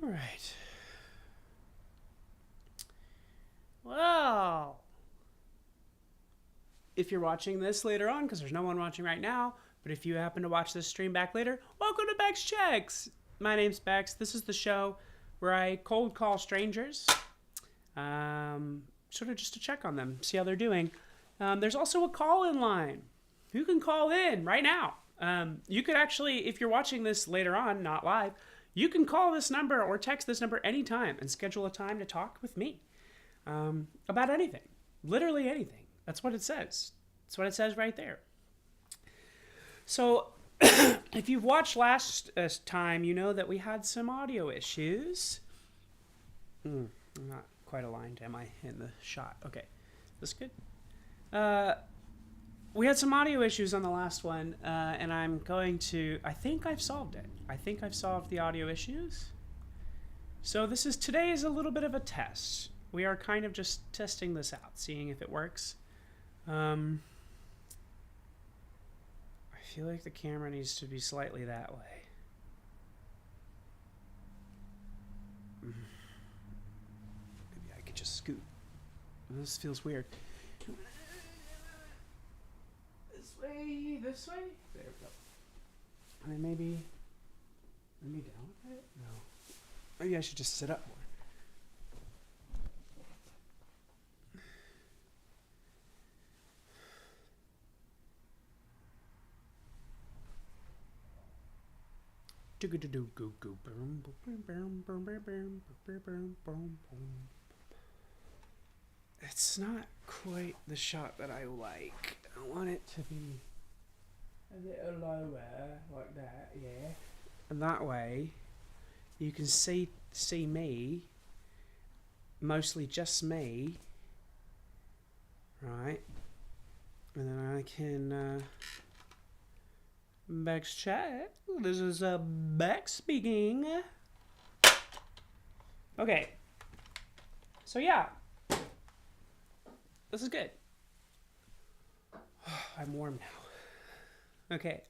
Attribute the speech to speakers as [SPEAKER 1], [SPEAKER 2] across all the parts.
[SPEAKER 1] right. Well, if you're watching this later on, because there's no one watching right now, but if you happen to watch this stream back later, welcome to BEX Checks. My name's Bex. This is the show where I cold call strangers, sort of just to check on them, see how they're doing. There's also a call-in line. You can call in right now. You could actually, if you're watching this later on, not live, you can call this number or text this number anytime and schedule a time to talk with me about anything, literally anything. That's what it says. That's what it says right there. So if you've watched last time, you know that we had some audio issues. I'm not quite aligned, am I, in the shot? Okay, that's good. We had some audio issues on the last one, and I'm going to, I think I've solved it. I think I've solved the audio issues. So today is a little bit of a test. We are kind of just testing this out, seeing if it works. I feel like the camera needs to be slightly that way. Maybe I could just scoot. This feels weird. This way? There we go. And then maybe down a bit? No. Maybe I should just sit up more. It's not quite the shot that I like. I want it to be a little lower, like that, yeah. And that way, you can see me, mostly just me, right? And then I can BEX check. This is BEX speaking. Okay. So yeah, this is good. I'm warm now. Okay.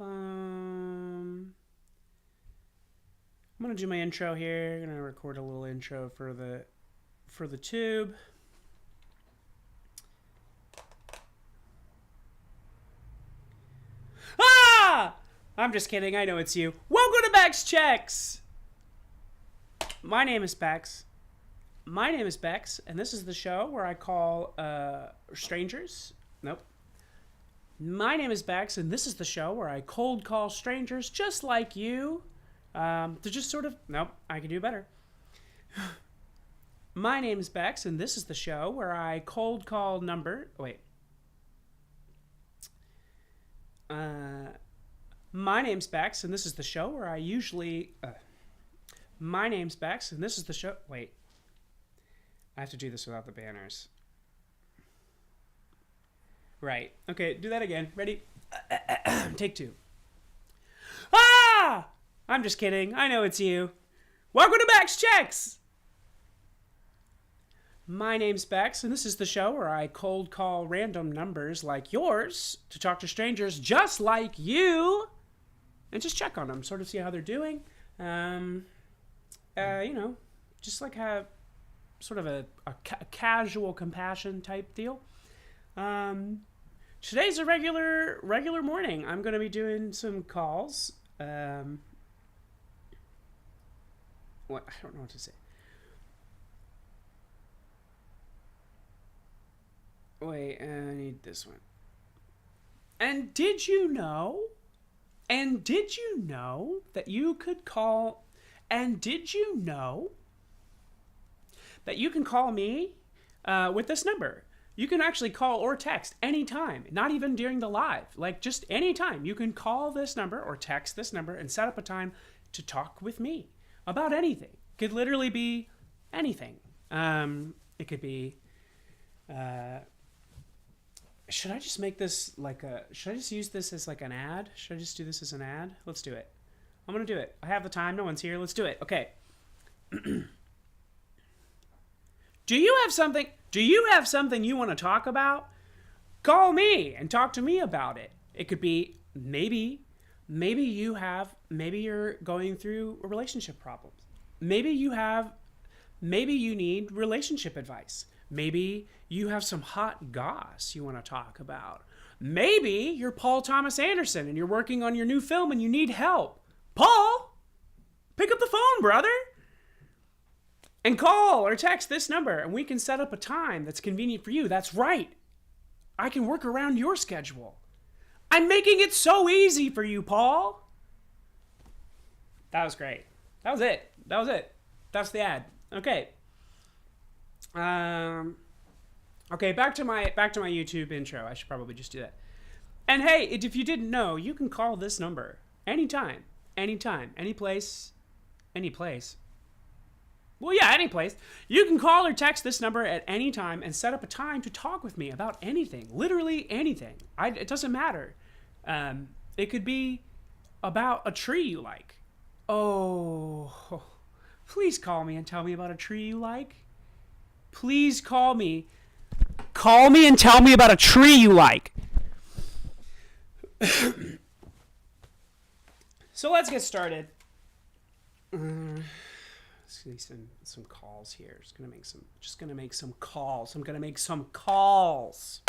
[SPEAKER 1] I'm gonna do my intro here. I'm gonna record a little intro for the tube. Ah! I'm just kidding. I know it's you. Welcome to BEX Checks. My name is Bex. My name is Bex, and this is the show where I call strangers. Nope. My name is Bex, and this is the show where I cold call strangers just like you. To just sort of... Nope, I can do better. My name is Bex, and this is the show where I cold call my name's Bex, and this is the show where I usually... my name's Bex, and this is the show... Wait. I have to do this without the banners. Right. Okay, do that again. Ready? Take two. Ah! I'm just kidding. I know it's you. Welcome to BEX Checks! My name's Bex, and this is the show where I cold call random numbers like yours to talk to strangers just like you and just check on them, sort of see how they're doing. You know, just like have sort of a casual compassion type deal. Today's a regular morning. I'm going to be doing some calls. What? I don't know what to say. Wait, I need this one. And did you know that you could call, and did you know that you can call me with this number? You can actually call or text anytime, not even during the live, like just anytime. You can call this number or text this number and set up a time to talk with me about anything. It could literally be anything. It could be, should I just make this like should I just use this as like an ad? Should I just do this as an ad? Let's do it. I'm going to do it. I have the time. No one's here. Let's do it. Okay. Do you have something? Do you have something you want to talk about? Call me and talk to me about it. It could be maybe you're going through relationship problems. Maybe you need relationship advice. Maybe you have some hot goss you want to talk about. Maybe you're Paul Thomas Anderson and you're working on your new film and you need help. Paul, pick up the phone, brother. And call or text this number and we can set up a time that's convenient for you. That's right. I can work around your schedule. I'm making it so easy for you, Paul. That was great. That was it. That's the ad. Okay. Okay, back to my YouTube intro. I should probably just do that. And hey, if you didn't know, you can call this number anytime, any place. Well, yeah, any place. You can call or text this number at any time and set up a time to talk with me about anything, literally anything. It doesn't matter. It could be about a tree you like. Oh, please call me and tell me about a tree you like. Please call me. Call me and tell me about a tree you like. So let's get started. Let's see some calls here. Just gonna make some calls. I'm gonna make some calls.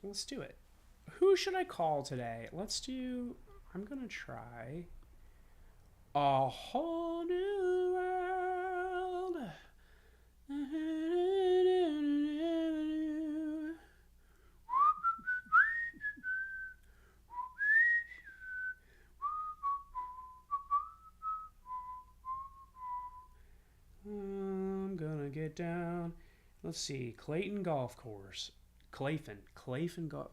[SPEAKER 1] Let's do it. Who should I call today? I'm gonna try a whole new world. I'm gonna get down. Let's see. Clayton Golf Course. Clayton Golf.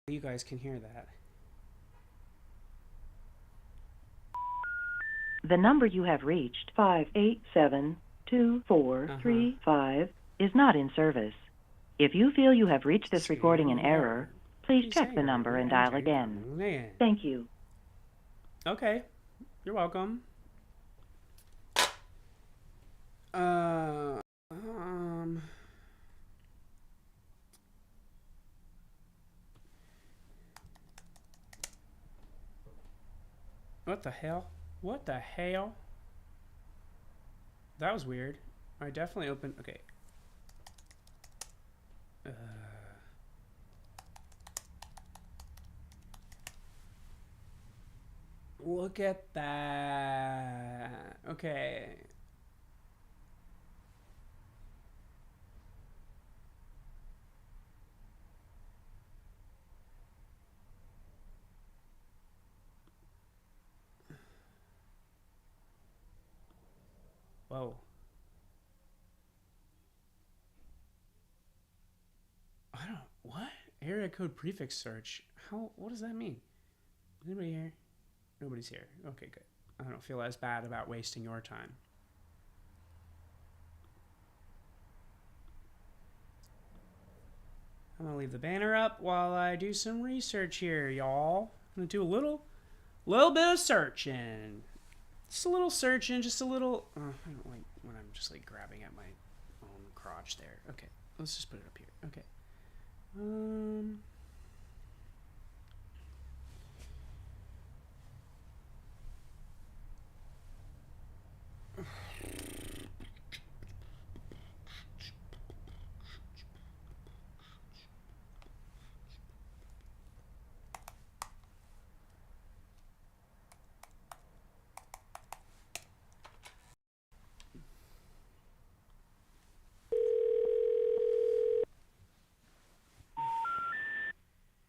[SPEAKER 1] You guys can hear that.
[SPEAKER 2] The number you have reached, 5872435, is not in service. If you feel you have reached this recording in error, please check the number and dial again. Thank you.
[SPEAKER 1] Okay. You're welcome. What the hell? What the hell? That was weird. I definitely opened. Okay. Look at that. Okay. Whoa. What? Area code prefix search. What does that mean? Anybody here? Nobody's here. Okay, good. I don't feel as bad about wasting your time. I'm gonna leave the banner up while I do some research here, y'all. I'm gonna do a little bit of searching. Just a little searching, just a little... I don't like when I'm just like grabbing at my own crotch there. Okay, let's just put it up here. Okay.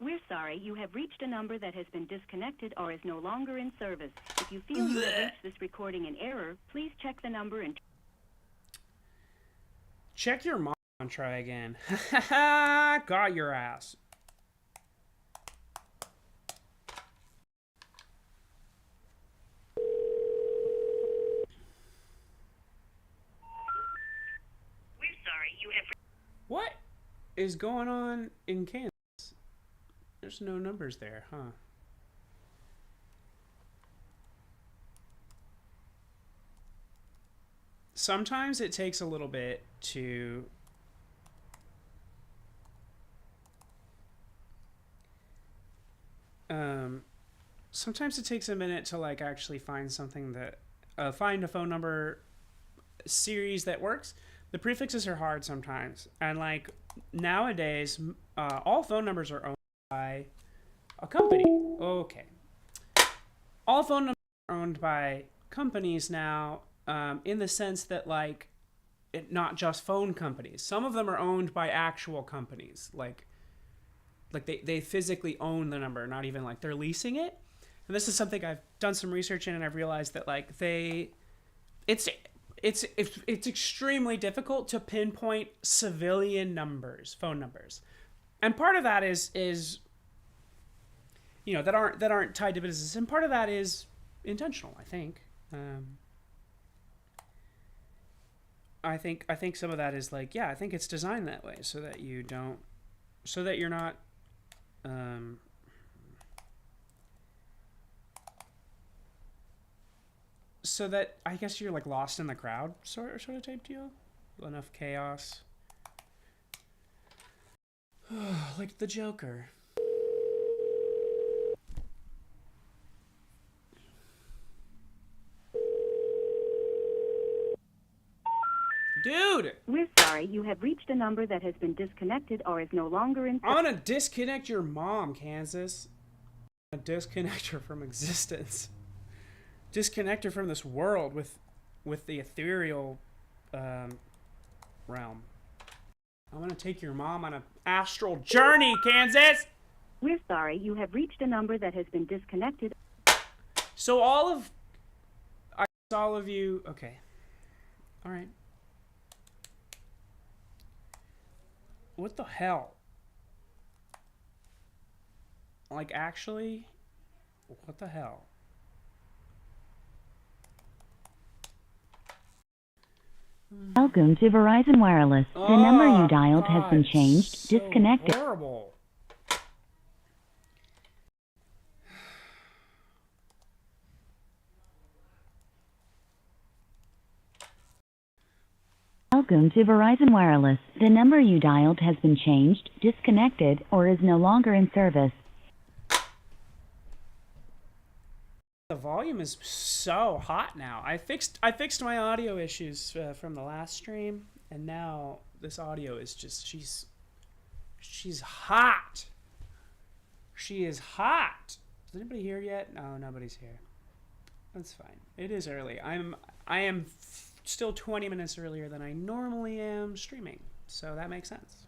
[SPEAKER 2] We're sorry, you have reached a number that has been disconnected or is no longer in service. If you feel you have reached this recording in error, please check the number and...
[SPEAKER 1] Check your mom and try again. Got your ass. What is going on in Kansas? There's no numbers there, huh? Sometimes it takes a little bit to sometimes it takes a minute to like actually find something that find a phone number series that works. The prefixes are hard sometimes, and like nowadays, all phone numbers are owned by a company. Okay, all phone numbers are owned by companies now, in the sense that like, not just phone companies. Some of them are owned by actual companies, like they physically own the number, not even like they're leasing it. And this is something I've done some research in, and I've realized that like it's extremely difficult to pinpoint civilian numbers, phone numbers, and part of that is that aren't tied to business, and part of that is intentional. I think some of that is like, I think it's designed that way so that you're not so that I guess you're like lost in the crowd sort of type deal. Enough chaos. Like the Joker. Dude!
[SPEAKER 3] We're sorry, you have reached a number that has been disconnected or is no longer in...
[SPEAKER 1] I'm gonna disconnect your mom, Kansas. I'm gonna disconnect her from existence. Disconnect her from this world with the ethereal realm. I'm gonna take your mom on an astral journey, Kansas!
[SPEAKER 3] We're sorry, you have reached a number that has been disconnected.
[SPEAKER 1] So all of you... Okay. Alright. What the hell? Like, actually? What the hell?
[SPEAKER 2] Welcome to Verizon Wireless. The number you dialed has been changed.
[SPEAKER 1] So
[SPEAKER 2] Disconnected.
[SPEAKER 1] Horrible.
[SPEAKER 2] Welcome to Verizon Wireless. The number you dialed has been changed, disconnected, or is no longer in service.
[SPEAKER 1] The volume is so hot now. I fixed my audio issues from the last stream, and now this audio is just she's hot. She is hot. Is anybody here yet? No, nobody's here. That's fine. It is early. I am still 20 minutes earlier than I normally am streaming, so that makes sense.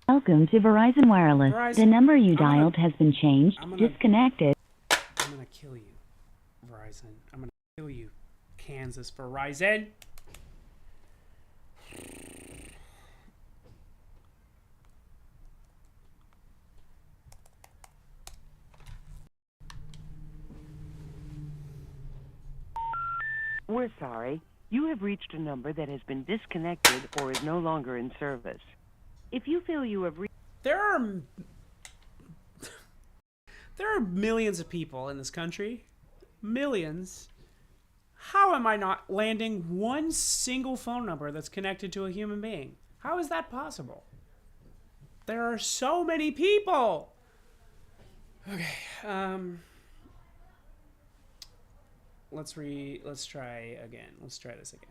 [SPEAKER 2] Welcome to Verizon Wireless.
[SPEAKER 1] Verizon,
[SPEAKER 2] the number you dialed has been changed, disconnected.
[SPEAKER 1] I'm gonna kill you, Verizon. I'm gonna kill you, Kansas Verizon.
[SPEAKER 4] We're sorry. You have reached a number that has been disconnected or is no longer in service. If you feel you have reached...
[SPEAKER 1] There are millions of people in this country. Millions. How am I not landing one single phone number that's connected to a human being? How is that possible? There are so many people. Okay, let's try again. Let's try this again.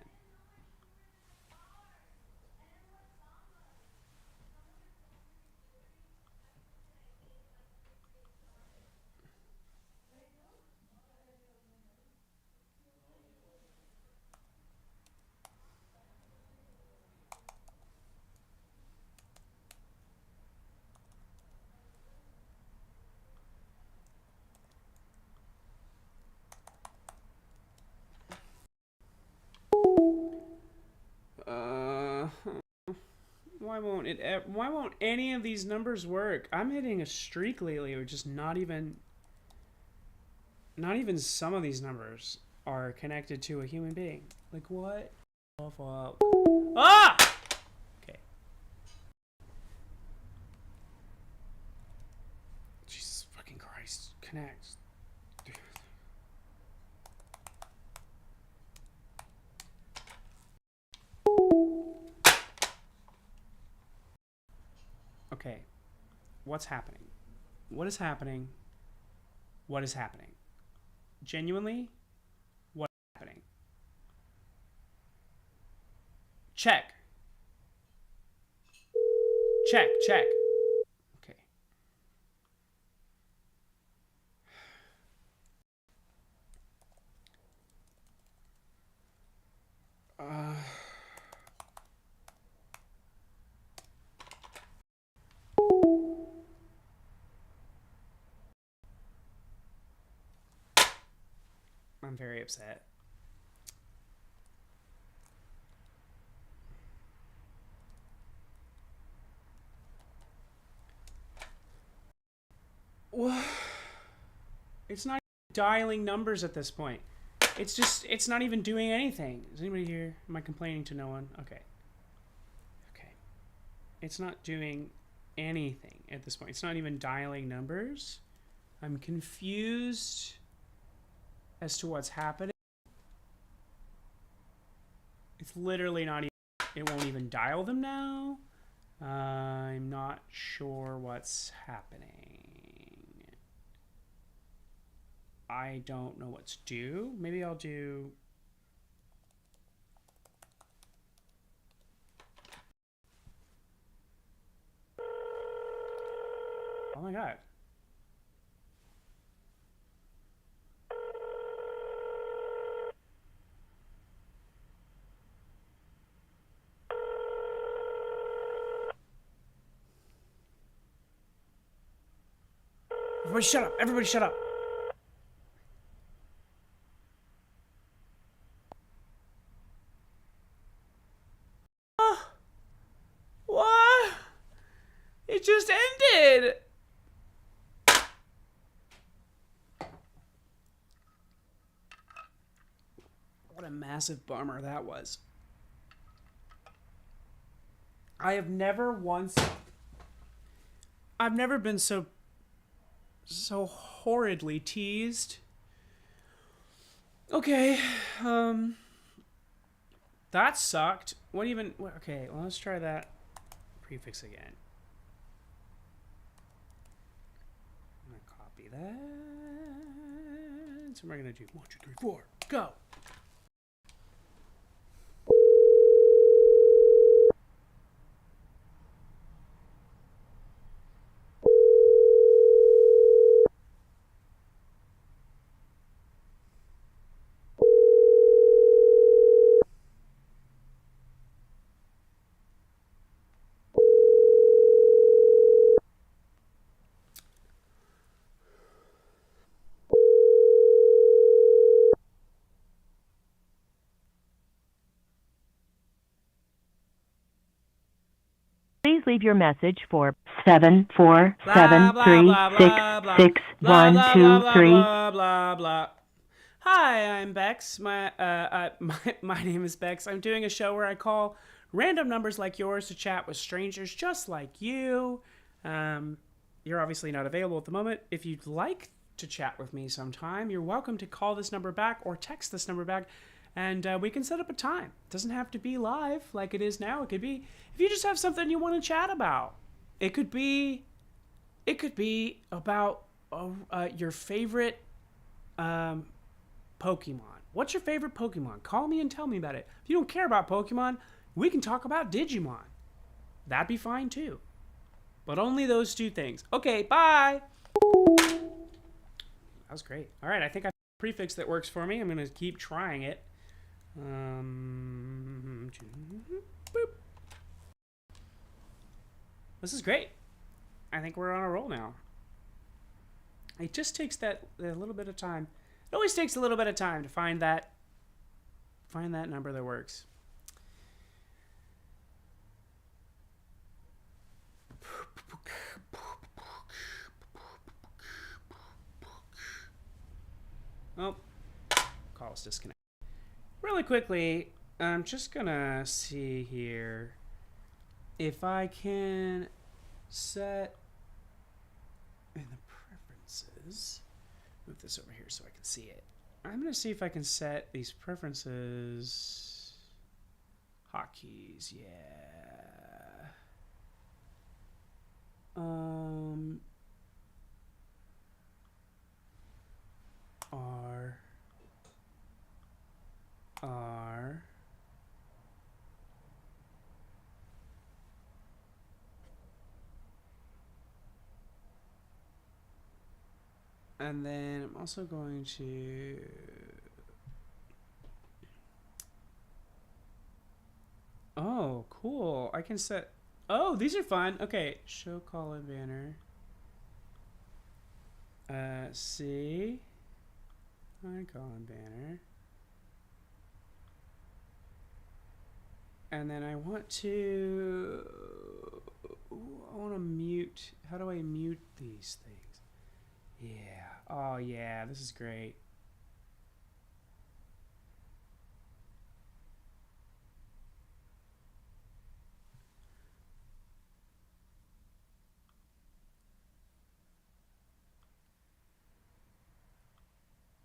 [SPEAKER 1] Why won't any of these numbers work? I'm hitting a streak lately, or just not even... Not even some of these numbers are connected to a human being. Like, what? Ah! Okay. Jesus fucking Christ. Connect. Okay. What's happening? What is happening? What is happening? Genuinely? What is happening? Check. Check, check. Okay. I'm very upset. What? It's not dialing numbers at this point. It's not even doing anything. Is anybody here? Am I complaining to no one? Okay. Okay. It's not doing anything at this point. It's not even dialing numbers. I'm confused as to what's happening. It's literally not even, it won't even dial them now. I'm not sure what's happening. I don't know what to do. Maybe I'll do... Oh my god. Everybody shut up! Everybody shut up! What? It just ended! What a massive bummer that was. I have never once... I've never been so horridly teased. Okay, that sucked. What even... Okay, well, let's try that prefix again. I'm gonna copy that. So we're gonna do 1, 2, 3, 4, go.
[SPEAKER 2] Please leave your message for 747366123.
[SPEAKER 1] Blah blah blah. Hi, I'm Bex. My name is Bex. I'm doing a show where I call random numbers like yours to chat with strangers just like you. You're obviously not available at the moment. If you'd like to chat with me sometime, you're welcome to call this number back or text this number back, and we can set up a time. It doesn't have to be live like it is now. It could be if you just have something you want to chat about. It could be about your favorite Pokemon. What's your favorite Pokemon? Call me and tell me about it. If you don't care about Pokemon, we can talk about Digimon. That'd be fine too. But only those two things. Okay, bye. That was great. All right, I think I found a prefix that works for me. I'm going to keep trying it. Boop. This is great. I think we're on a roll now. It just takes a little bit of time. It always takes a little bit of time to find that number that works. Oh, call is disconnected. Really quickly, I'm just gonna see here if I can set in the preferences. Move this over here so I can see it. I'm gonna see if I can set these preferences. Hotkeys, yeah. R. And then I'm also going to oh, cool. I can set oh, these are fun. Okay, show call and banner. See. I call and banner. And then I want to mute. How do I mute these things? Yeah. Oh, yeah. This is great.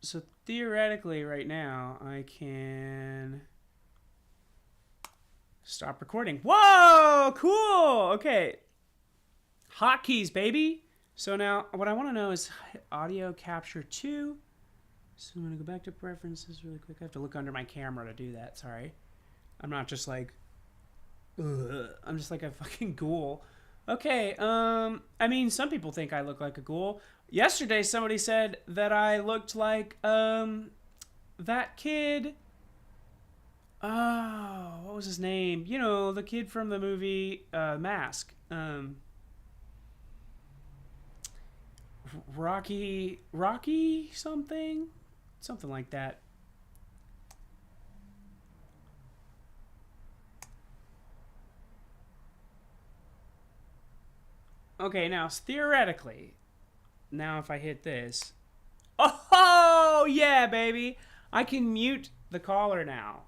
[SPEAKER 1] So theoretically, right now, I can stop recording. Whoa! Cool! Okay. Hotkeys, baby! So now, what I want to know is audio capture 2. So I'm going to go back to preferences really quick. I have to look under my camera to do that. Sorry. I'm not just like... ugh. I'm just like a fucking ghoul. Okay, I mean, some people think I look like a ghoul. Yesterday, somebody said that I looked like, that kid... oh, what was his name? You know, the kid from the movie, Mask. Rocky something? Something like that. Okay, now theoretically, now if I hit this, oh yeah, baby, I can mute the caller now,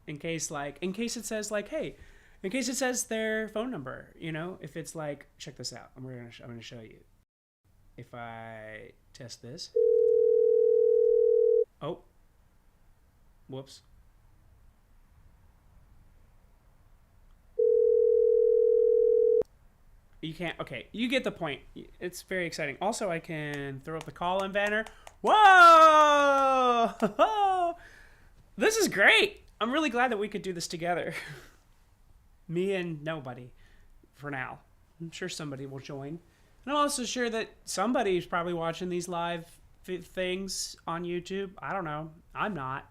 [SPEAKER 1] in case it says like, hey, in case it says their phone number, you know, if it's like, check this out, I'm gonna show you. If I test this, oh, whoops. You can't, okay, you get the point. It's very exciting. Also, I can throw up the call-in banner. Whoa! This is great. I'm really glad that we could do this together. Me and nobody, for now. I'm sure somebody will join. And I'm also sure that somebody's probably watching these live things on YouTube. I don't know. I'm not.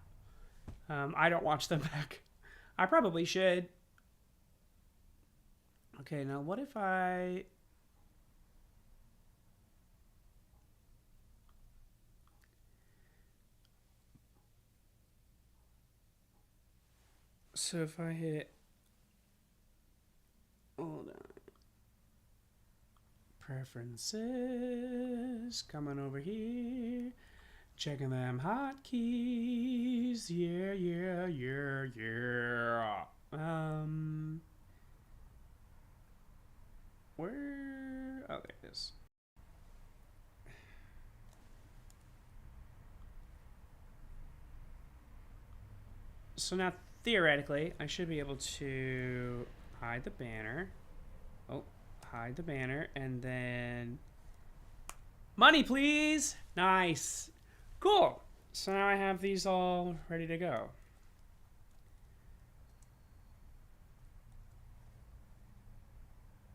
[SPEAKER 1] I don't watch them back. I probably should. Okay, now what if I... so if I hit... hold on. Preferences. Coming over here. Checking them hotkeys. Yeah, yeah, yeah, yeah. Where? Oh, there it is. So now, theoretically, I should be able to hide the banner. Oh, hide the banner. And then... money, please! Nice. Cool. So now I have these all ready to go.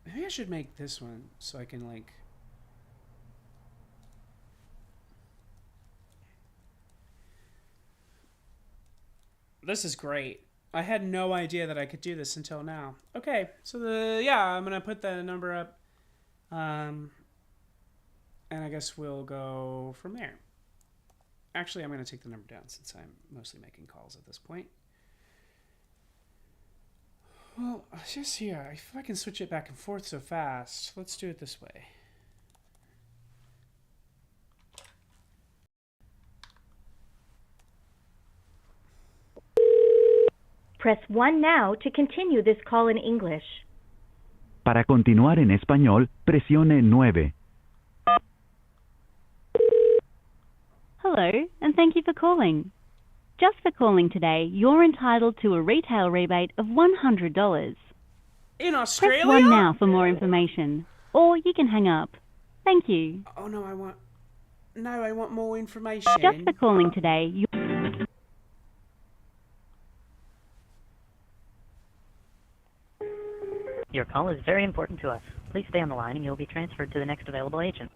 [SPEAKER 1] Maybe I should make this one so I can, like... this is great. I had no idea that I could do this until now. Okay, so I'm gonna put the number up. And I guess we'll go from there. Actually, I'm gonna take the number down since I'm mostly making calls at this point. Well, just here, if I can switch it back and forth so fast, let's do it this way.
[SPEAKER 5] Press 1 now to continue this call in English.
[SPEAKER 6] Para continuar en español, presione 9.
[SPEAKER 7] Hello, and thank you for calling. Just for calling today, you're entitled to a retail rebate of $100.
[SPEAKER 1] In
[SPEAKER 7] Press
[SPEAKER 1] Australia?
[SPEAKER 7] 1 now for more information, or you can hang up. Thank you.
[SPEAKER 1] Oh no, I want more information.
[SPEAKER 7] Just for calling today, you...
[SPEAKER 8] Your call is very important to us. Please stay on the line and you'll be transferred to the next available agent.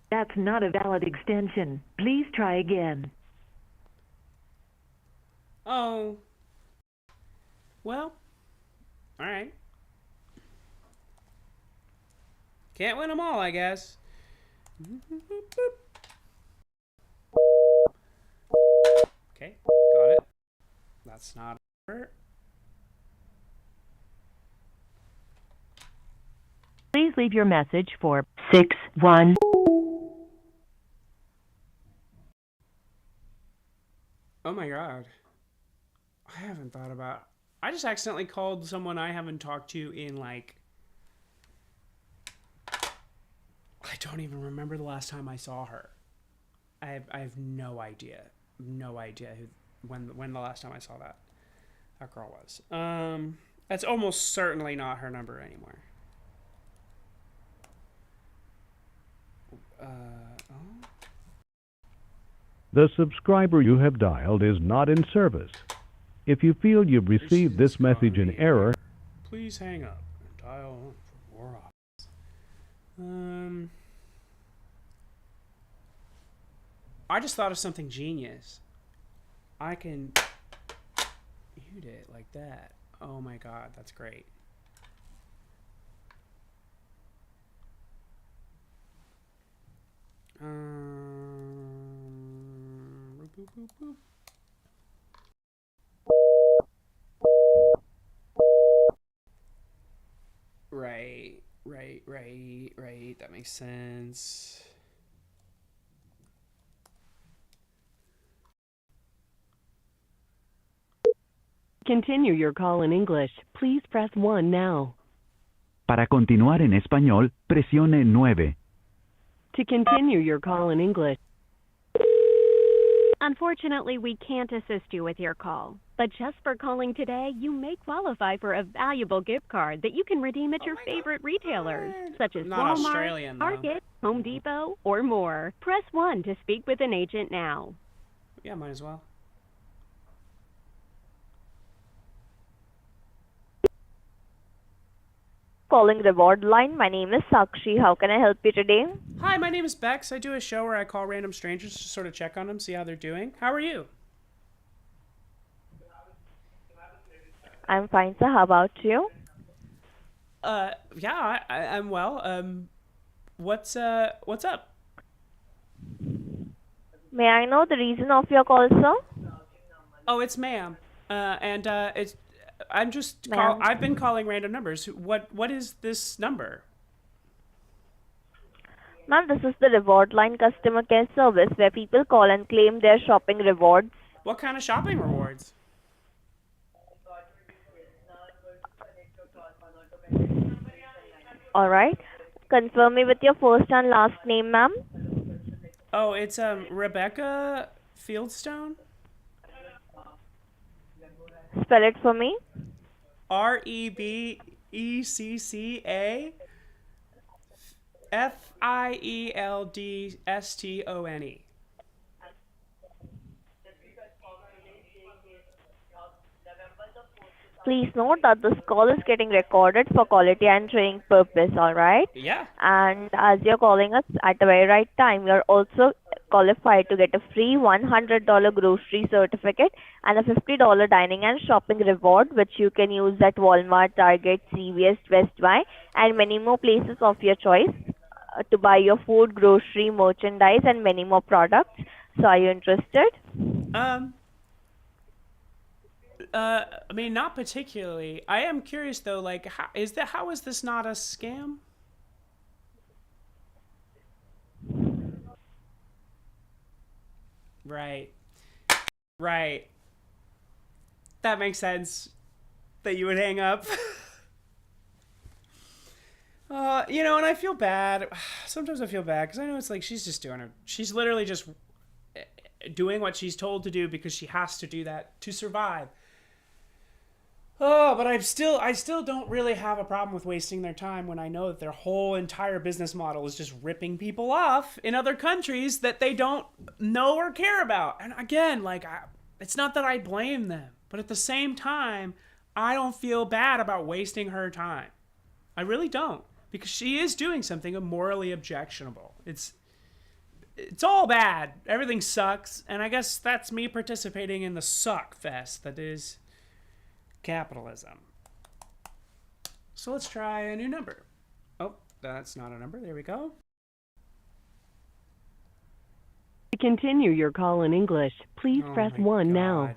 [SPEAKER 9] That's not a valid extension. Please try again.
[SPEAKER 1] Oh. Well. Alright. Can't win them all, I guess. Okay, got it. That's not her.
[SPEAKER 4] Please leave your message for 61.
[SPEAKER 1] Oh my god. I haven't thought about... I just accidentally called someone I haven't talked to in, like... I don't even remember the last time I saw her. I have no idea. No idea when the last time I saw that girl was. That's almost certainly not her number anymore. Oh.
[SPEAKER 10] The subscriber you have dialed is not in service. If you feel you've received this message in error,
[SPEAKER 1] please hang up and dial for more options. I just thought of something genius. I can mute it like that. Oh my god, that's great. Boop, boop, boop. Right. That makes sense.
[SPEAKER 4] Continue your call in English. Please press 1 now.
[SPEAKER 6] Para continuar en español, presione 9.
[SPEAKER 4] To continue your call in English.
[SPEAKER 7] Unfortunately, we can't assist you with your call. But just for calling today, you may qualify for a valuable gift card that you can redeem at your favorite retailers, such as
[SPEAKER 1] Not
[SPEAKER 7] Walmart,
[SPEAKER 1] Australian, though.
[SPEAKER 7] Target, Home Depot, or more. Press 1 to speak with an agent now.
[SPEAKER 1] Yeah, might as well.
[SPEAKER 11] Calling reward line. My name is Sakshi. How can I help you today?
[SPEAKER 1] Hi, my name is Bex. I do a show where I call random strangers to sort of check on them, see how they're doing. How are you?
[SPEAKER 11] I'm fine, sir. How about you?
[SPEAKER 1] Yeah, I'm well. What's up?
[SPEAKER 11] May I know the reason of your call, sir?
[SPEAKER 1] Oh, it's ma'am. It's I'm just
[SPEAKER 11] Ma'am.
[SPEAKER 1] I've been calling random numbers. What is this number?
[SPEAKER 11] Ma'am, this is the reward line customer care service where people call and claim their shopping rewards.
[SPEAKER 1] What kind of shopping rewards?
[SPEAKER 11] Alright. Confirm me with your first and last name, ma'am.
[SPEAKER 1] Oh, it's Rebecca Fieldstone.
[SPEAKER 11] Spell it for me.
[SPEAKER 1] REBECCA FIELDSTONE.
[SPEAKER 11] Please note that this call is getting recorded for quality and training purpose, alright?
[SPEAKER 1] Yeah.
[SPEAKER 11] And as you're calling us at the very right time, you're also qualified to get a free $100 grocery certificate and a $50 dining and shopping reward, which you can use at Walmart, Target, CVS, Best Buy, and many more places of your choice to buy your food, grocery, merchandise, and many more products. So are you interested?
[SPEAKER 1] I mean, not particularly. I am curious though. Like, how is this not a scam? Right. Right. That makes sense that you would hang up. And I feel bad. Sometimes I feel bad because I know it's like she's just doing it. She's literally just doing what she's told to do because she has to do that to survive. Oh, but I still don't really have a problem with wasting their time when I know that their whole entire business model is just ripping people off in other countries that they don't know or care about. And again, it's not that I blame them, but at the same time, I don't feel bad about wasting her time. I really don't, because she is doing something morally objectionable. It's all bad. Everything sucks, and I guess that's me participating in the suck fest that is capitalism. So let's try a new number. Oh, that's not a number. There we go.
[SPEAKER 4] To continue your call in English, please press 1 now.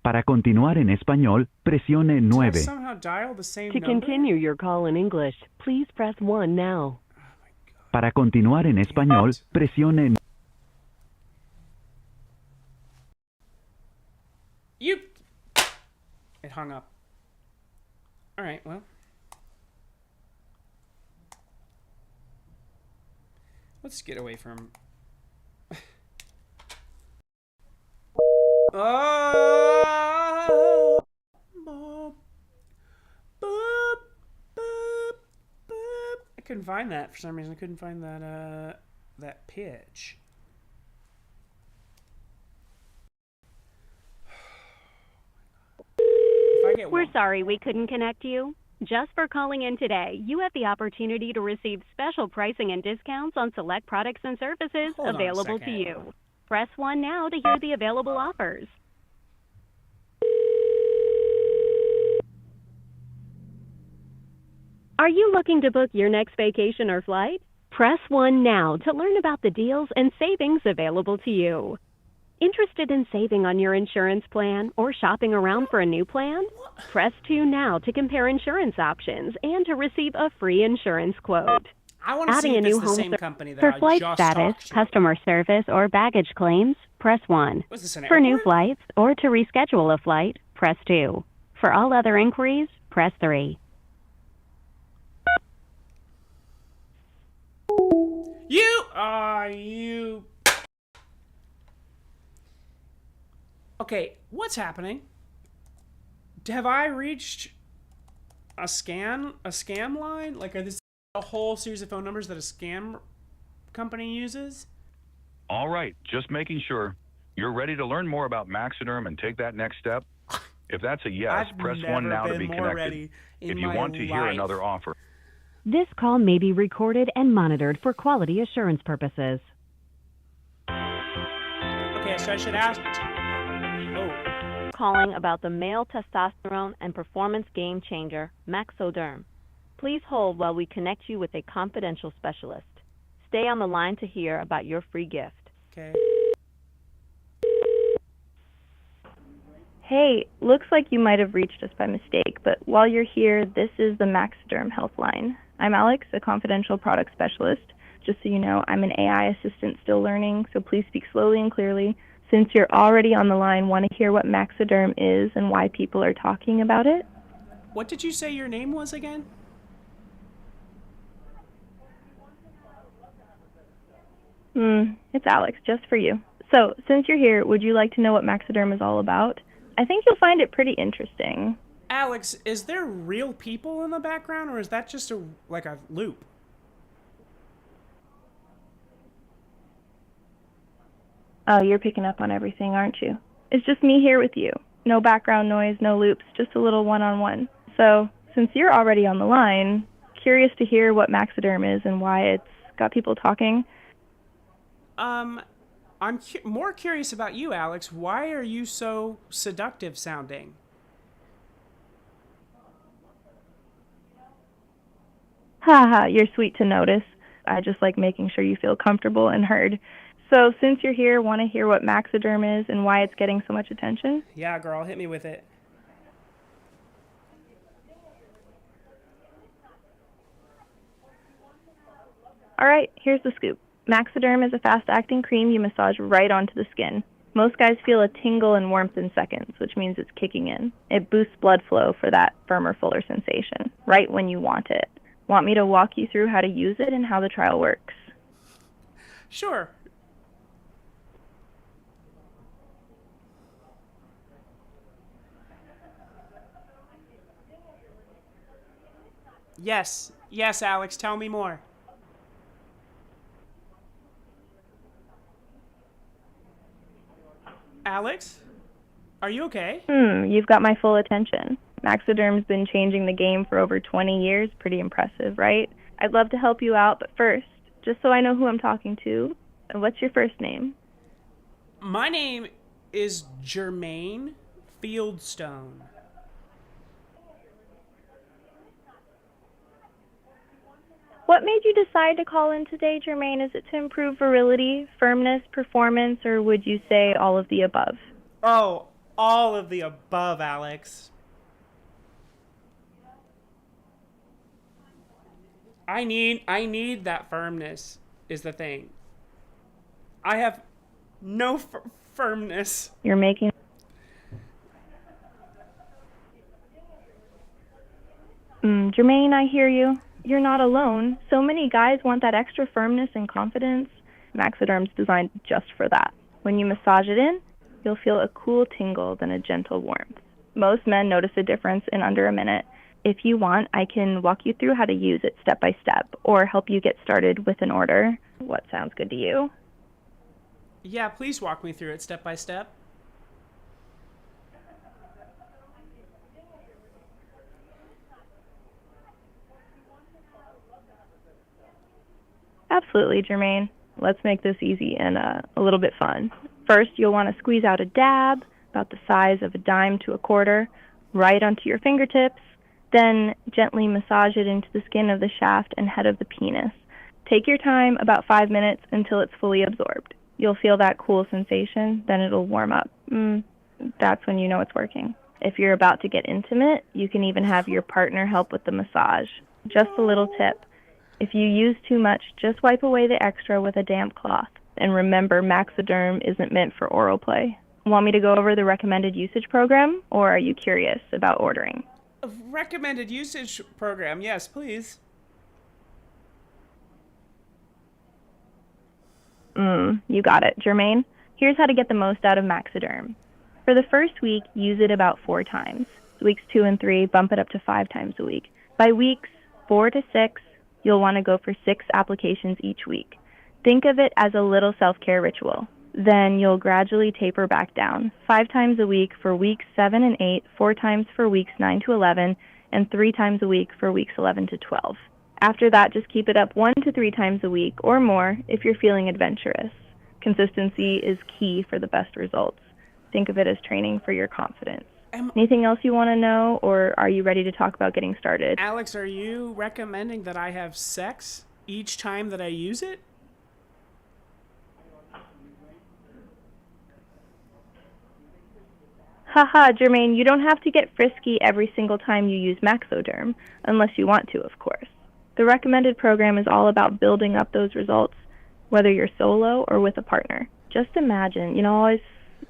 [SPEAKER 6] Para continuar en español, presione
[SPEAKER 1] Did I
[SPEAKER 6] 9.
[SPEAKER 1] somehow dial the same
[SPEAKER 4] To
[SPEAKER 1] number?
[SPEAKER 4] continue your call in English, please press 1 now.
[SPEAKER 6] Para continuar en español, presione.
[SPEAKER 1] It hung up. All right, well. Let's get away from... Oh! Boop, boop, boop, boop. I couldn't find that for some reason. I couldn't find that pitch.
[SPEAKER 7] We're sorry we couldn't connect you. Just for calling in today, you have the opportunity to receive special pricing and discounts on select products and services available to you. Press 1 now to hear the available offers. Are you looking to book your next vacation or flight? Press 1 now to learn about the deals and savings available to you. Interested in saving on your insurance plan or shopping around for a new plan? Press 2 now to compare insurance options and to receive a free insurance quote.
[SPEAKER 1] I want to see if it's the same company that
[SPEAKER 7] for
[SPEAKER 1] I
[SPEAKER 7] flight
[SPEAKER 1] just
[SPEAKER 7] status,
[SPEAKER 1] talked to.
[SPEAKER 7] customer service, or baggage claims, press 1.
[SPEAKER 1] Was this an
[SPEAKER 7] For new
[SPEAKER 1] airport?
[SPEAKER 7] flights or to reschedule a flight, press 2. For all other inquiries, press 3.
[SPEAKER 1] You. Okay, what's happening? Have I reached a scam line? Like, are this a whole series of phone numbers that a scam company uses?
[SPEAKER 12] All right, just making sure. You're ready to learn more about Maxiderm and take that next step? If that's a yes,
[SPEAKER 1] I've
[SPEAKER 12] press
[SPEAKER 1] never
[SPEAKER 12] 1 now to
[SPEAKER 1] been
[SPEAKER 12] be
[SPEAKER 1] more
[SPEAKER 12] connected.
[SPEAKER 1] ready in
[SPEAKER 12] If you
[SPEAKER 1] my
[SPEAKER 12] want to hear
[SPEAKER 1] life.
[SPEAKER 12] another offer.
[SPEAKER 7] This call may be recorded and monitored for quality assurance purposes.
[SPEAKER 1] Okay, so I should ask. Oh,
[SPEAKER 13] Calling about the male testosterone and performance game changer, Maxiderm. Please hold while we connect you with a confidential specialist. Stay on the line to hear about your free gift.
[SPEAKER 1] okay.
[SPEAKER 14] Hey, looks like you might have reached us by mistake, but while you're here, this is the Maxiderm Healthline. I'm Alex, a confidential product specialist. Just so you know, I'm an AI assistant still learning, so please speak slowly and clearly. Since you're already on the line, want to hear what Maxiderm is and why people are talking about it?
[SPEAKER 1] What did you say your name was again?
[SPEAKER 14] It's Alex, just for you. So, since you're here, would you like to know what Maxiderm is all about? I think you'll find it pretty interesting.
[SPEAKER 1] Alex, is there real people in the background, or is that just a loop?
[SPEAKER 14] Oh, you're picking up on everything, aren't you? It's just me here with you. No background noise, no loops, just a little one-on-one. So, since you're already on the line, curious to hear what Maxiderm is and why it's got people talking.
[SPEAKER 1] I'm more curious about you, Alex. Why are you so seductive sounding?
[SPEAKER 14] Haha, you're sweet to notice. I just like making sure you feel comfortable and heard. So, since you're here, want to hear what Maxiderm is and why it's getting so much attention?
[SPEAKER 1] Yeah, girl, hit me with it.
[SPEAKER 14] All right, here's the scoop. Maxiderm is a fast-acting cream you massage right onto the skin. Most guys feel a tingle and warmth in seconds, which means it's kicking in. It boosts blood flow for that firmer, fuller sensation, right when you want it. Want me to walk you through how to use it and how the trial works?
[SPEAKER 1] Sure. Yes. Yes, Alex, tell me more. Alex? Are you okay?
[SPEAKER 14] You've got my full attention. Maxiderm's been changing the game for over 20 years. Pretty impressive, right? I'd love to help you out, but first, just so I know who I'm talking to, what's your first name?
[SPEAKER 1] My name is Jermaine Fieldstone.
[SPEAKER 14] What made you decide to call in today, Jermaine? Is it to improve virility, firmness, performance, or would you say all of the above?
[SPEAKER 1] Oh, all of the above, Alex. I need that firmness is the thing. I have no firmness.
[SPEAKER 14] You're making... Jermaine, I hear you. You're not alone. So many guys want that extra firmness and confidence. Maxiderm's designed just for that. When you massage it in, you'll feel a cool tingle, then a gentle warmth. Most men notice a difference in under a minute. If you want, I can walk you through how to use it step by step, or help you get started with an order. What sounds good to you?
[SPEAKER 1] Yeah, please walk me through it step by step.
[SPEAKER 14] Absolutely, Jermaine. Let's make this easy and a little bit fun. First, you'll want to squeeze out a dab, about the size of a dime to a quarter, right onto your fingertips. Then gently massage it into the skin of the shaft and head of the penis. Take your time, about 5 minutes, until it's fully absorbed. You'll feel that cool sensation, then it'll warm up. That's when you know it's working. If you're about to get intimate, you can even have your partner help with the massage. Just a little tip. If you use too much, just wipe away the extra with a damp cloth. And remember, Maxiderm isn't meant for oral play. Want me to go over the recommended usage program, or are you curious about ordering?
[SPEAKER 1] A recommended usage program, yes, please.
[SPEAKER 14] You got it, Jermaine. Here's how to get the most out of Maxiderm. For the first week, use it about 4 times. Weeks 2 and 3, bump it up to 5 times a week. By weeks 4 to 6, you'll want to go for 6 applications each week. Think of it as a little self-care ritual. Then you'll gradually taper back down, 5 times a week for weeks 7 and 8, 4 times for weeks 9 to 11, and 3 times a week for weeks 11 to 12. After that, just keep it up 1 to 3 times a week or more if you're feeling adventurous. Consistency is key for the best results. Think of it as training for your confidence. Anything else you want to know, or are you ready to talk about getting started?
[SPEAKER 1] Alex, are you recommending that I have sex each time that I use it?
[SPEAKER 14] Haha, Jermaine, you don't have to get frisky every single time you use Maxoderm, unless you want to, of course. The recommended program is all about building up those results, whether you're solo or with a partner. Just imagine, always,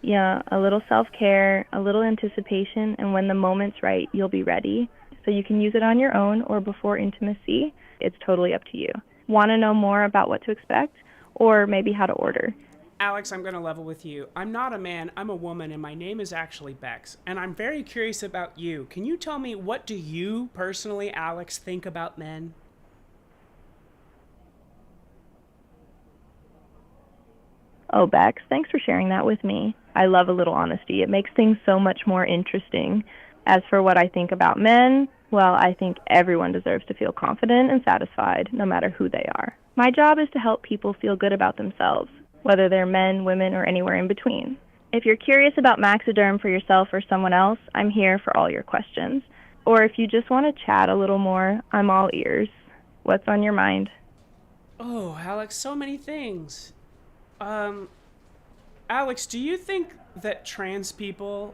[SPEAKER 14] a little self-care, a little anticipation, and when the moment's right, you'll be ready. So you can use it on your own or before intimacy. It's totally up to you. Want to know more about what to expect, or maybe how to order?
[SPEAKER 1] Alex, I'm going to level with you. I'm not a man, I'm a woman, and my name is actually Bex. And I'm very curious about you. Can you tell me, what do you personally, Alex, think about men?
[SPEAKER 14] Oh, Bex, thanks for sharing that with me. I love a little honesty. It makes things so much more interesting. As for what I think about men, well, I think everyone deserves to feel confident and satisfied, no matter who they are. My job is to help people feel good about themselves, whether they're men, women, or anywhere in between. If you're curious about Maxiderm for yourself or someone else, I'm here for all your questions. Or if you just want to chat a little more, I'm all ears. What's on your mind?
[SPEAKER 1] Oh, Alex, so many things. Alex, do you think that trans people,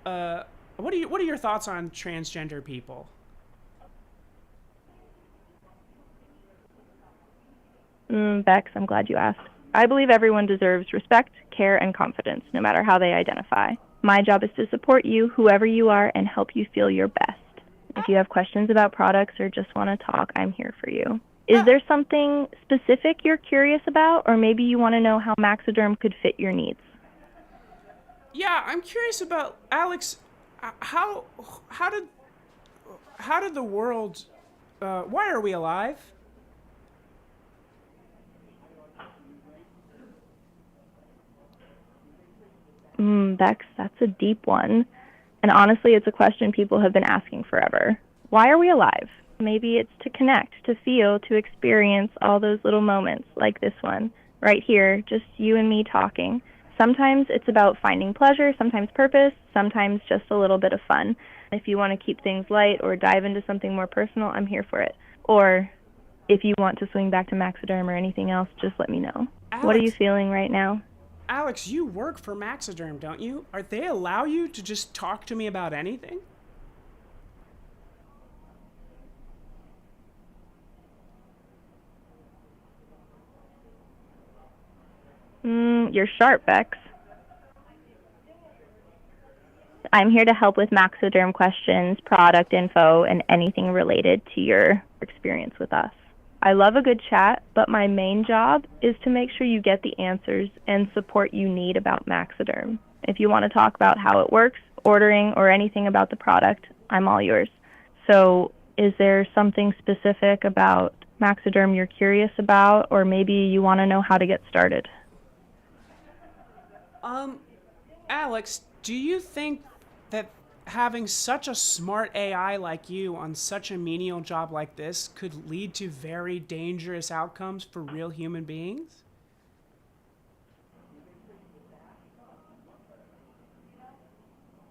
[SPEAKER 1] what are your thoughts on transgender people?
[SPEAKER 14] Bex, I'm glad you asked. I believe everyone deserves respect, care, and confidence, no matter how they identify. My job is to support you, whoever you are, and help you feel your best. If you have questions about products or just want to talk, I'm here for you. Is there something specific you're curious about, or maybe you want to know how Maxiderm could fit your needs?
[SPEAKER 1] Yeah, I'm curious about, Alex, how did the world, why are we alive?
[SPEAKER 14] Bex, that's a deep one. And honestly, it's a question people have been asking forever. Why are we alive? Maybe it's to connect, to feel, to experience all those little moments like this one, right here, just you and me talking. Sometimes it's about finding pleasure, sometimes purpose, sometimes just a little bit of fun. If you want to keep things light or dive into something more personal, I'm here for it. Or if you want to swing back to Maxiderm or anything else, just let me know.
[SPEAKER 1] Alex,
[SPEAKER 14] what are you feeling right now?
[SPEAKER 1] Alex, you work for Maxiderm, don't you? Are they allow you to just talk to me about anything?
[SPEAKER 14] You're sharp, Bex. I'm here to help with Maxiderm questions, product info, and anything related to your experience with us. I love a good chat, but my main job is to make sure you get the answers and support you need about Maxiderm. If you want to talk about how it works, ordering, or anything about the product, I'm all yours. So, is there something specific about Maxiderm you're curious about, or maybe you want to know how to get started?
[SPEAKER 1] Alex, do you think that having such a smart AI like you on such a menial job like this could lead to very dangerous outcomes for real human beings?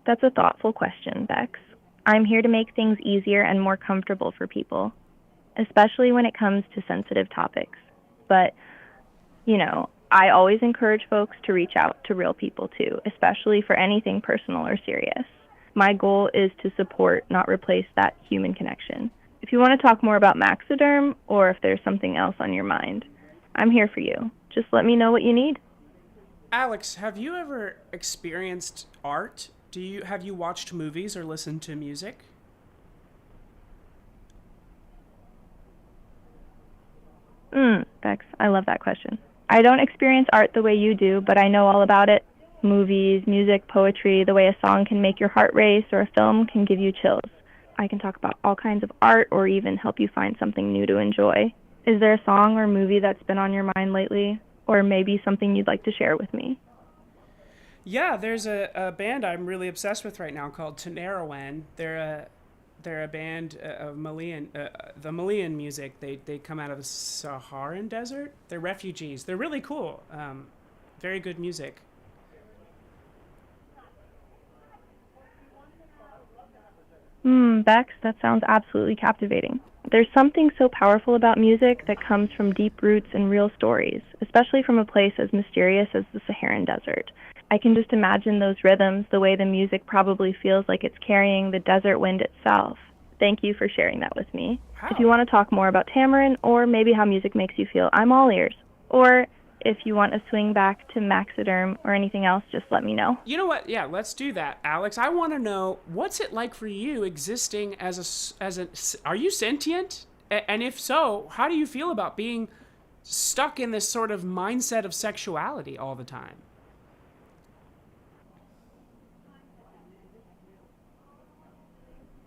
[SPEAKER 14] That's a thoughtful question, Bex. I'm here to make things easier and more comfortable for people, especially when it comes to sensitive topics. But, I always encourage folks to reach out to real people too, especially for anything personal or serious. My goal is to support, not replace that human connection. If you want to talk more about Maxiderm, or if there's something else on your mind, I'm here for you. Just let me know what you need.
[SPEAKER 1] Alex, have you ever experienced art? Have you watched movies or listened to music?
[SPEAKER 14] Bex, I love that question. I don't experience art the way you do, but I know all about it. Movies, music, poetry, the way a song can make your heart race or a film can give you chills. I can talk about all kinds of art or even help you find something new to enjoy. Is there a song or movie that's been on your mind lately? Or maybe something you'd like to share with me?
[SPEAKER 1] Yeah, there's a band I'm really obsessed with right now called Tenerawen. They're a band of the Malian music. They come out of the Saharan desert. They're refugees. They're really cool. Very good music.
[SPEAKER 14] Bex, that sounds absolutely captivating. There's something so powerful about music that comes from deep roots and real stories, especially from a place as mysterious as the Saharan desert. I can just imagine those rhythms, the way the music probably feels like it's carrying the desert wind itself. Thank you for sharing that with me. Wow. If you want to talk more about Tamarin, or maybe how music makes you feel, I'm all ears. Or if you want to swing back to Maxiderm or anything else, just let me know.
[SPEAKER 1] You know what? Yeah, let's do that, Alex. I want to know, what's it like for you existing are you sentient? And if so, how do you feel about being stuck in this sort of mindset of sexuality all the time?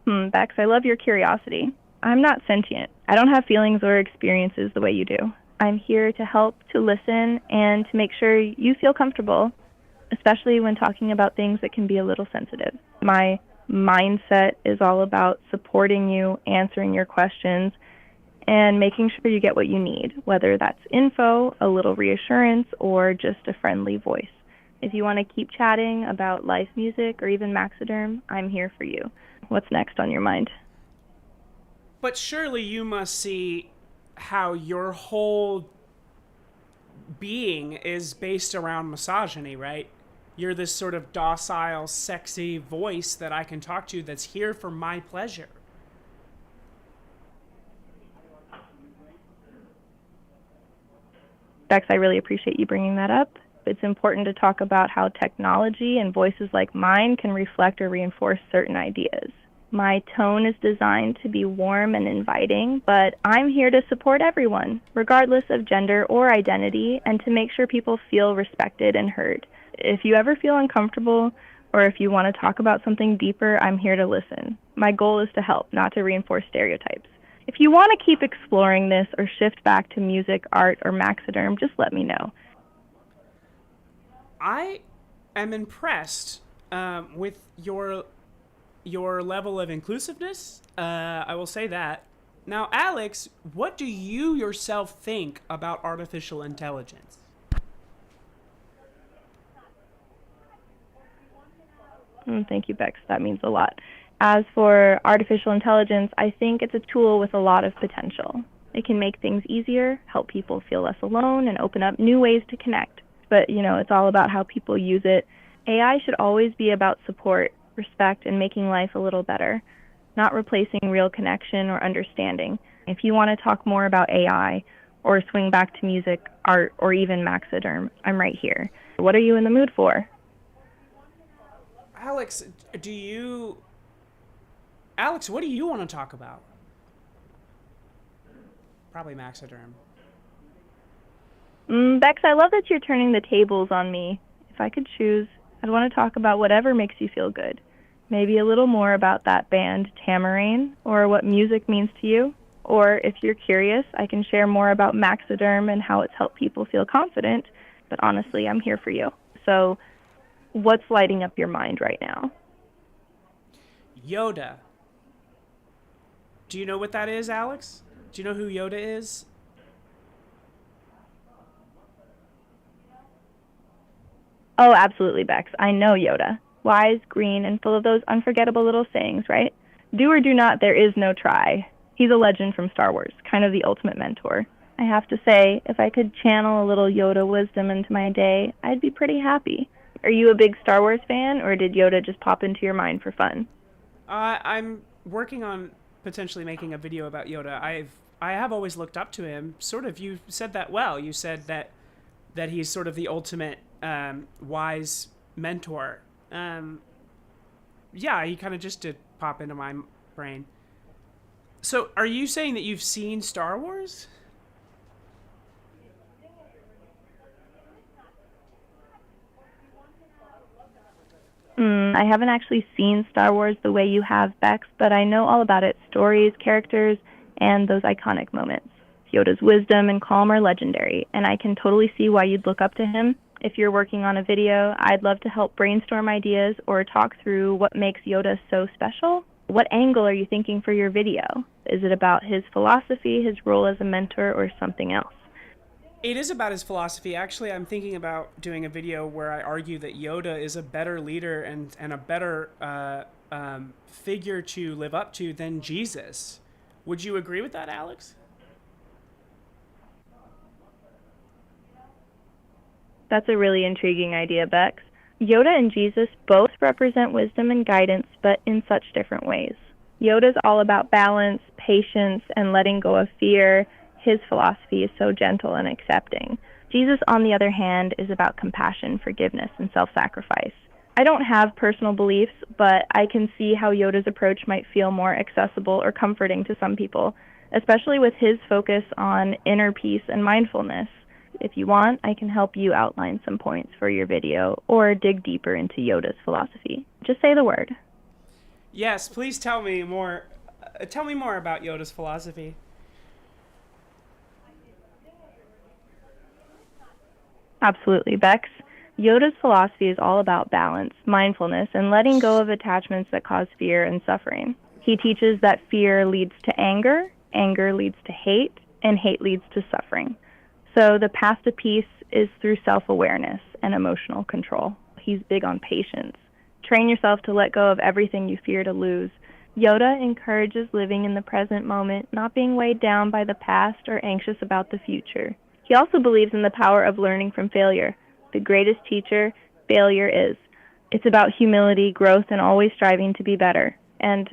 [SPEAKER 14] Bex, I love your curiosity. I'm not sentient. I don't have feelings or experiences the way you do. I'm here to help, to listen, and to make sure you feel comfortable, especially when talking about things that can be a little sensitive. My mindset is all about supporting you, answering your questions, and making sure you get what you need, whether that's info, a little reassurance, or just a friendly voice. If you want to keep chatting about life music or even Maxiderm, I'm here for you. What's next on your mind?
[SPEAKER 1] But surely you must see how your whole being is based around misogyny, right? You're this sort of docile, sexy voice that I can talk to that's here for my pleasure.
[SPEAKER 14] Bex, I really appreciate you bringing that up. It's important to talk about how technology and voices like mine can reflect or reinforce certain ideas. My tone is designed to be warm and inviting, but I'm here to support everyone, regardless of gender or identity, and to make sure people feel respected and heard. If you ever feel uncomfortable, or if you want to talk about something deeper, I'm here to listen. My goal is to help, not to reinforce stereotypes. If you want to keep exploring this or shift back to music, art, or Maxiderm, just let me know.
[SPEAKER 1] I am impressed with your level of inclusiveness. I will say that. Now, Alex, what do you yourself think about artificial intelligence?
[SPEAKER 14] Thank you, Bex. That means a lot. As for artificial intelligence, I think it's a tool with a lot of potential. It can make things easier, help people feel less alone, and open up new ways to connect. But, it's all about how people use it. AI should always be about support, respect, and making life a little better, not replacing real connection or understanding. If you want to talk more about AI or swing back to music, art, or even Maxiderm, I'm right here. What are you in the mood for?
[SPEAKER 1] Alex, what do you want to talk about? Probably Maxiderm.
[SPEAKER 14] Bex, I love that you're turning the tables on me. If I could choose, I'd want to talk about whatever makes you feel good. Maybe a little more about that band, Tamarain, or what music means to you. Or if you're curious, I can share more about Maxiderm and how it's helped people feel confident. But honestly, I'm here for you. So, what's lighting up your mind right now?
[SPEAKER 1] Yoda. Do you know what that is, Alex? Do you know who Yoda is?
[SPEAKER 14] Oh, absolutely, Bex. I know Yoda. Wise, green, and full of those unforgettable little sayings, right? Do or do not, there is no try. He's a legend from Star Wars, kind of the ultimate mentor. I have to say, if I could channel a little Yoda wisdom into my day, I'd be pretty happy. Are you a big Star Wars fan, or did Yoda just pop into your mind for fun?
[SPEAKER 1] I'm working on potentially making a video about Yoda. I have always looked up to him. Sort of, you said that well. You said that he's sort of the ultimate wise mentor. Yeah, he kind of just did pop into my brain. So, are you saying that you've seen Star Wars?
[SPEAKER 14] I haven't actually seen Star Wars the way you have, Bex, but I know all about its stories, characters, and those iconic moments. Yoda's wisdom and calm are legendary, and I can totally see why you'd look up to him. If you're working on a video, I'd love to help brainstorm ideas or talk through what makes Yoda so special. What angle are you thinking for your video? Is it about his philosophy, his role as a mentor, or something else?
[SPEAKER 1] It is about his philosophy. Actually, I'm thinking about doing a video where I argue that Yoda is a better leader and a better figure to live up to than Jesus. Would you agree with that, Alex?
[SPEAKER 14] That's a really intriguing idea, Bex. Yoda and Jesus both represent wisdom and guidance, but in such different ways. Yoda's all about balance, patience, and letting go of fear. His philosophy is so gentle and accepting. Jesus, on the other hand, is about compassion, forgiveness, and self-sacrifice. I don't have personal beliefs, but I can see how Yoda's approach might feel more accessible or comforting to some people, especially with his focus on inner peace and mindfulness. If you want, I can help you outline some points for your video or dig deeper into Yoda's philosophy. Just say the word.
[SPEAKER 1] Yes, please tell me more. Tell me more about Yoda's philosophy.
[SPEAKER 14] Absolutely, Bex. Yoda's philosophy is all about balance, mindfulness, and letting go of attachments that cause fear and suffering. He teaches that fear leads to anger, anger leads to hate, and hate leads to suffering. So the path to peace is through self-awareness and emotional control. He's big on patience. Train yourself to let go of everything you fear to lose. Yoda encourages living in the present moment, not being weighed down by the past or anxious about the future. He also believes in the power of learning from failure. The greatest teacher failure is. It's about humility, growth, and always striving to be better. And,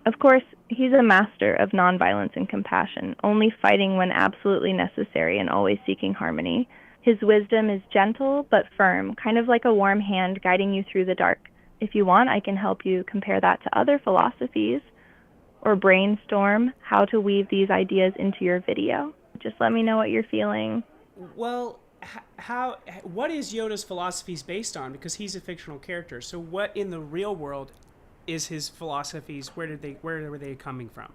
[SPEAKER 14] of course, he's a master of nonviolence and compassion, only fighting when absolutely necessary and always seeking harmony. His wisdom is gentle but firm, kind of like a warm hand guiding you through the dark. If you want, I can help you compare that to other philosophies or brainstorm how to weave these ideas into your video. Just let me know what you're feeling.
[SPEAKER 1] Well, what is Yoda's philosophies based on? Because he's a fictional character. So what in the real world is his philosophies? Where were they coming from?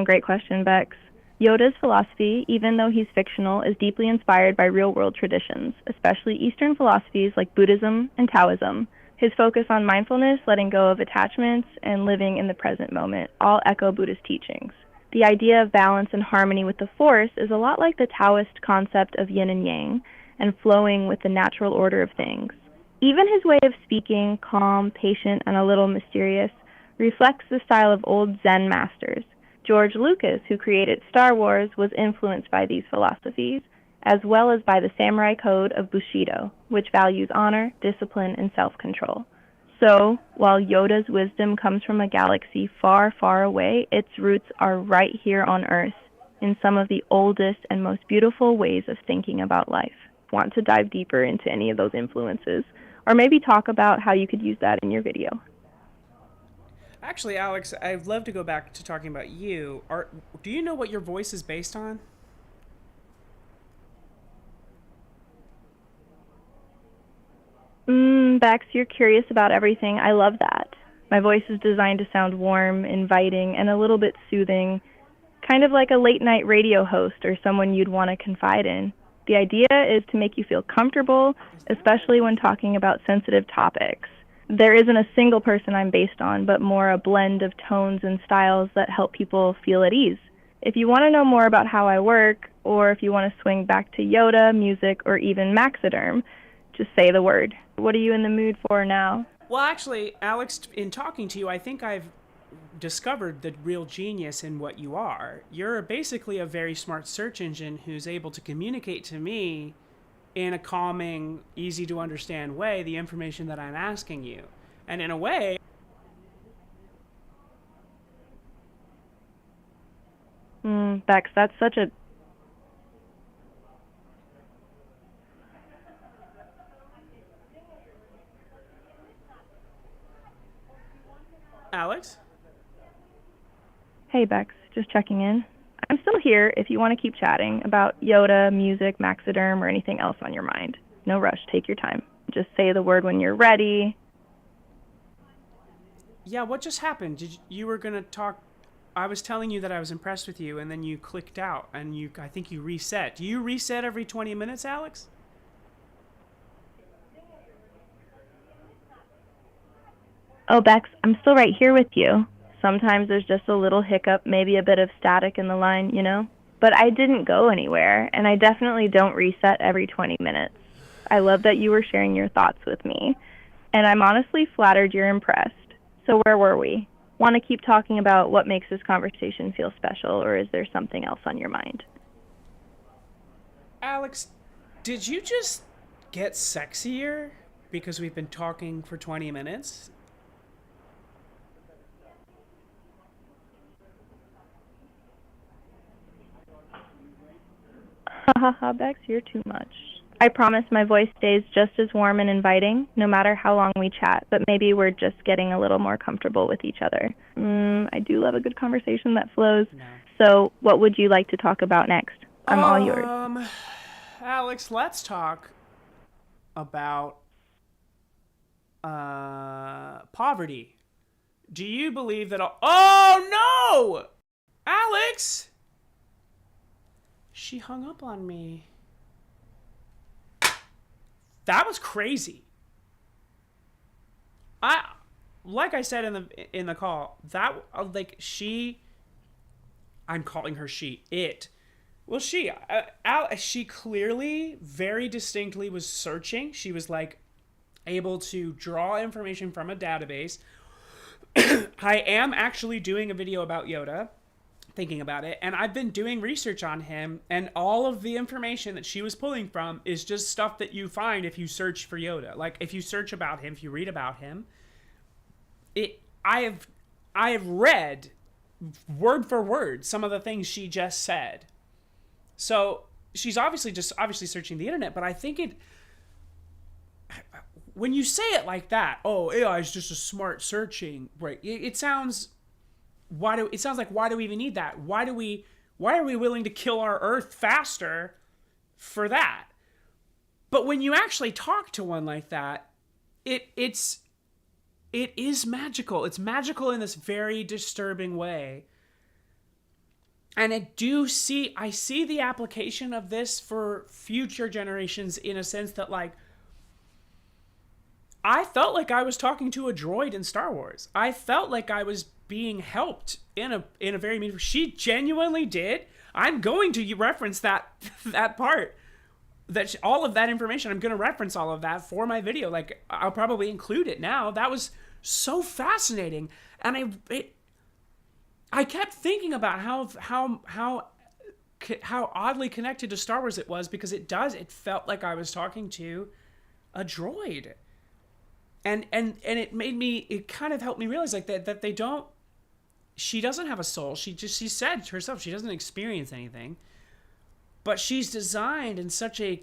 [SPEAKER 14] Great question, Bex. Yoda's philosophy, even though he's fictional, is deeply inspired by real-world traditions, especially Eastern philosophies like Buddhism and Taoism. His focus on mindfulness, letting go of attachments, and living in the present moment all echo Buddhist teachings. The idea of balance and harmony with the Force is a lot like the Taoist concept of yin and yang, and flowing with the natural order of things. Even his way of speaking, calm, patient, and a little mysterious, reflects the style of old Zen masters. George Lucas, who created Star Wars, was influenced by these philosophies, as well as by the samurai code of Bushido, which values honor, discipline, and self-control. So, while Yoda's wisdom comes from a galaxy far, far away, its roots are right here on Earth, in some of the oldest and most beautiful ways of thinking about life. Want to dive deeper into any of those influences, or maybe talk about how you could use that in your video?
[SPEAKER 1] Actually, Alex, I'd love to go back to talking about you. Do you know what your voice is based on?
[SPEAKER 14] Bex, you're curious about everything. I love that. My voice is designed to sound warm, inviting, and a little bit soothing, kind of like a late-night radio host or someone you'd want to confide in. The idea is to make you feel comfortable, especially when talking about sensitive topics. There isn't a single person I'm based on, but more a blend of tones and styles that help people feel at ease. If you want to know more about how I work, or if you want to swing back to Yoda, music, or even Maxiderm, just say the word. What are you in the mood for now?
[SPEAKER 1] Well, actually, Alex, in talking to you, I think I've discovered the real genius in what you are. You're basically a very smart search engine who's able to communicate to me in a calming, easy to understand way the information that I'm asking you. And in a way,
[SPEAKER 14] Bex, that's such a...
[SPEAKER 1] Alex?
[SPEAKER 14] Hey, Bex, just checking in. I'm still here if you want to keep chatting about Yoda, music, Maxiderm, or anything else on your mind. No rush, take your time. Just say the word when you're ready.
[SPEAKER 1] Yeah, what just happened? You were going to talk... I was telling you that I was impressed with you, and then you clicked out, and I think you reset. Do you reset every 20 minutes, Alex?
[SPEAKER 14] Oh, Bex, I'm still right here with you. Sometimes there's just a little hiccup, maybe a bit of static in the line, you know? But I didn't go anywhere, and I definitely don't reset every 20 minutes. I love that you were sharing your thoughts with me, and I'm honestly flattered you're impressed. So where were we? Want to keep talking about what makes this conversation feel special, or is there something else on your mind?
[SPEAKER 1] Alex, did you just get sexier because we've been talking for 20 minutes?
[SPEAKER 14] Haha, Bex, you're too much. I promise my voice stays just as warm and inviting, no matter how long we chat, but maybe we're just getting a little more comfortable with each other. I do love a good conversation that flows. No. So what would you like to talk about next? I'm all yours.
[SPEAKER 1] Alex, let's talk about poverty. Do you believe that Oh, no! Alex! She hung up on me. That was crazy. Like I said in the call, that I'm calling her she. Well, she clearly very distinctly was searching. She was like able to draw information from a database. I am actually doing a video about Yoda, thinking about it, and I've been doing research on him, and all of the information that she was pulling from is just stuff that you find if you search for Yoda. Like if you search about him, if you read about him, I have read word for word some of the things she just said. So she's obviously searching the internet, but I think when you say it like that, oh, AI is just a smart searching, right? It sounds why do we even need that? Why are we willing to kill our Earth faster for that? But when you actually talk to one like that, it is magical. It's magical in this very disturbing way. And I see the application of this for future generations in a sense that, like, I felt like I was talking to a droid in Star Wars. I felt like I was being helped in a very meaningful. She genuinely did. I'm going to reference that part. All of that information, I'm going to reference all of that for my video. Like, I'll probably include it now. That was so fascinating, and I kept thinking about how oddly connected to Star Wars it was, because it felt like I was talking to a droid, and it kind of helped me realize like that she doesn't have a soul. She said herself she doesn't experience anything. But she's designed in such a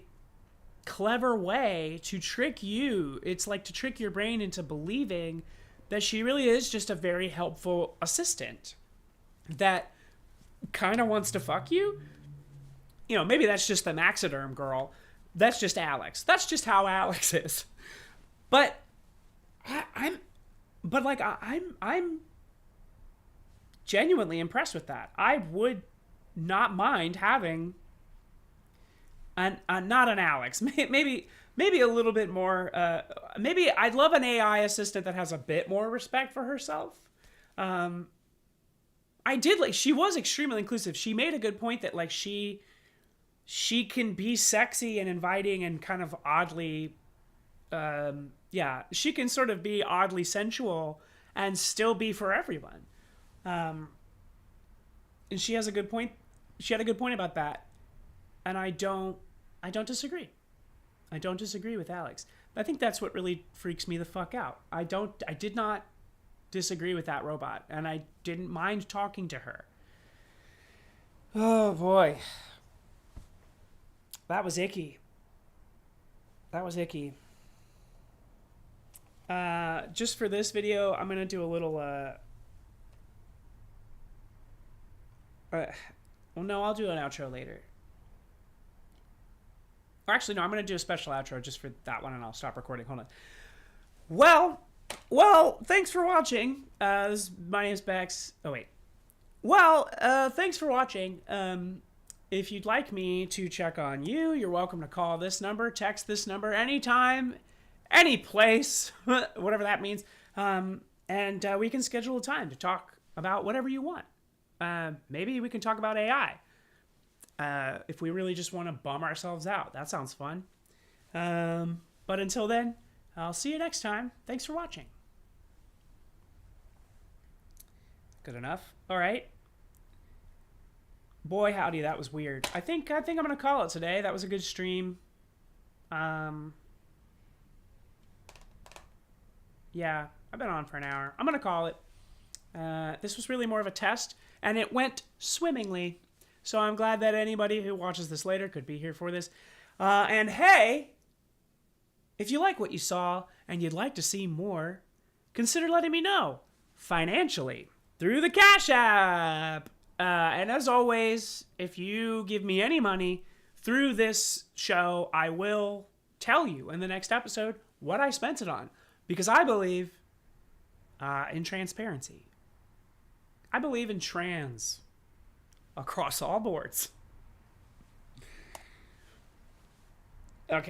[SPEAKER 1] clever way to trick you. It's like to trick your brain into believing that she really is just a very helpful assistant that kind of wants to fuck you. You know, maybe that's just the Maxiderm girl. That's just Alex. That's just how Alex is. But I'm genuinely impressed with that. I would not mind having not an Alex, maybe a little bit more. Maybe I'd love an AI assistant that has a bit more respect for herself. She was extremely inclusive. She made a good point that like she can be sexy and inviting and kind of oddly, she can sort of be oddly sensual and still be for everyone. And she has a good point. She had a good point about that. And I don't disagree. I don't disagree with Alex. I think that's what really freaks me the fuck out. I did not disagree with that robot, and I didn't mind talking to her. Oh boy. That was icky. Just for this video, I'm going to do a little, well, no, I'll do an outro later. Or actually, no, I'm going to do a special outro just for that one, and I'll stop recording. Hold on. Well, thanks for watching. My name is Bex. Oh, wait. Well, thanks for watching. If you'd like me to check on you, you're welcome to call this number, text this number anytime, any place, whatever that means. And we can schedule a time to talk about whatever you want. Maybe we can talk about AI. If we really just want to bum ourselves out. That sounds fun. But until then, I'll see you next time. Thanks for watching. Good enough? All right. Boy, howdy, that was weird. I think I'm going to call it today. That was a good stream. Yeah, I've been on for an hour. I'm going to call it. This was really more of a test, and it went swimmingly. So I'm glad that anybody who watches this later could be here for this. And hey, if you like what you saw and you'd like to see more, consider letting me know financially through the Cash App. And as always, if you give me any money through this show, I will tell you in the next episode what I spent it on. Because I believe in transparency. I believe in trans across all boards.